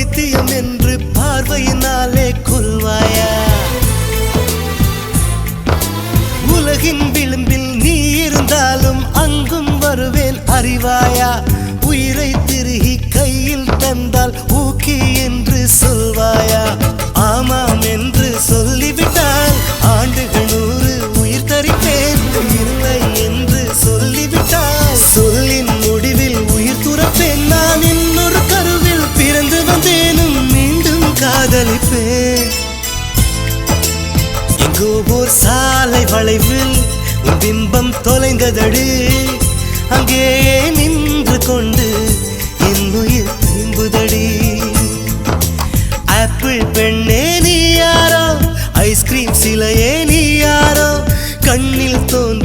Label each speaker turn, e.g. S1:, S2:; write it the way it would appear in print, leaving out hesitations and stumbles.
S1: பைத்தியம் என்று பார்வையினாலே கொல்வாயா? உலகின் விளிம்பில் நீ இருந்தாலும் அங்கும் வருவேன் அறிவாயா? உயிரை திருகி கையில் தந்தால் ஊக்கி என்று சொல்வாயா? ஆமாம் என்று சொல்லிவிட்டால் ஆண்டுகள் 100 உயிர் தரிப்பேன். இல்லை என்று சொல்லிவிட்டால் சொல்லின் முடிவில் உயிர் துறப்பேன். நான் இன்னொரு கருவில் பிறந்து வந்தேனும் மீண்டும் காதலிப்பேன். எங்கோ ஓர் சாலை வளைவில் உன் பிம்பம் தொலைந்ததடி. அங்கே நின்று கொண்டு என் உயிர் திரும்புதடி. ஆப்பிள் பெண்ணே நீ யாரோ, ஐஸ்கிரீம் சிலையே நீ யாரோ, கண்ணில் தோன்றி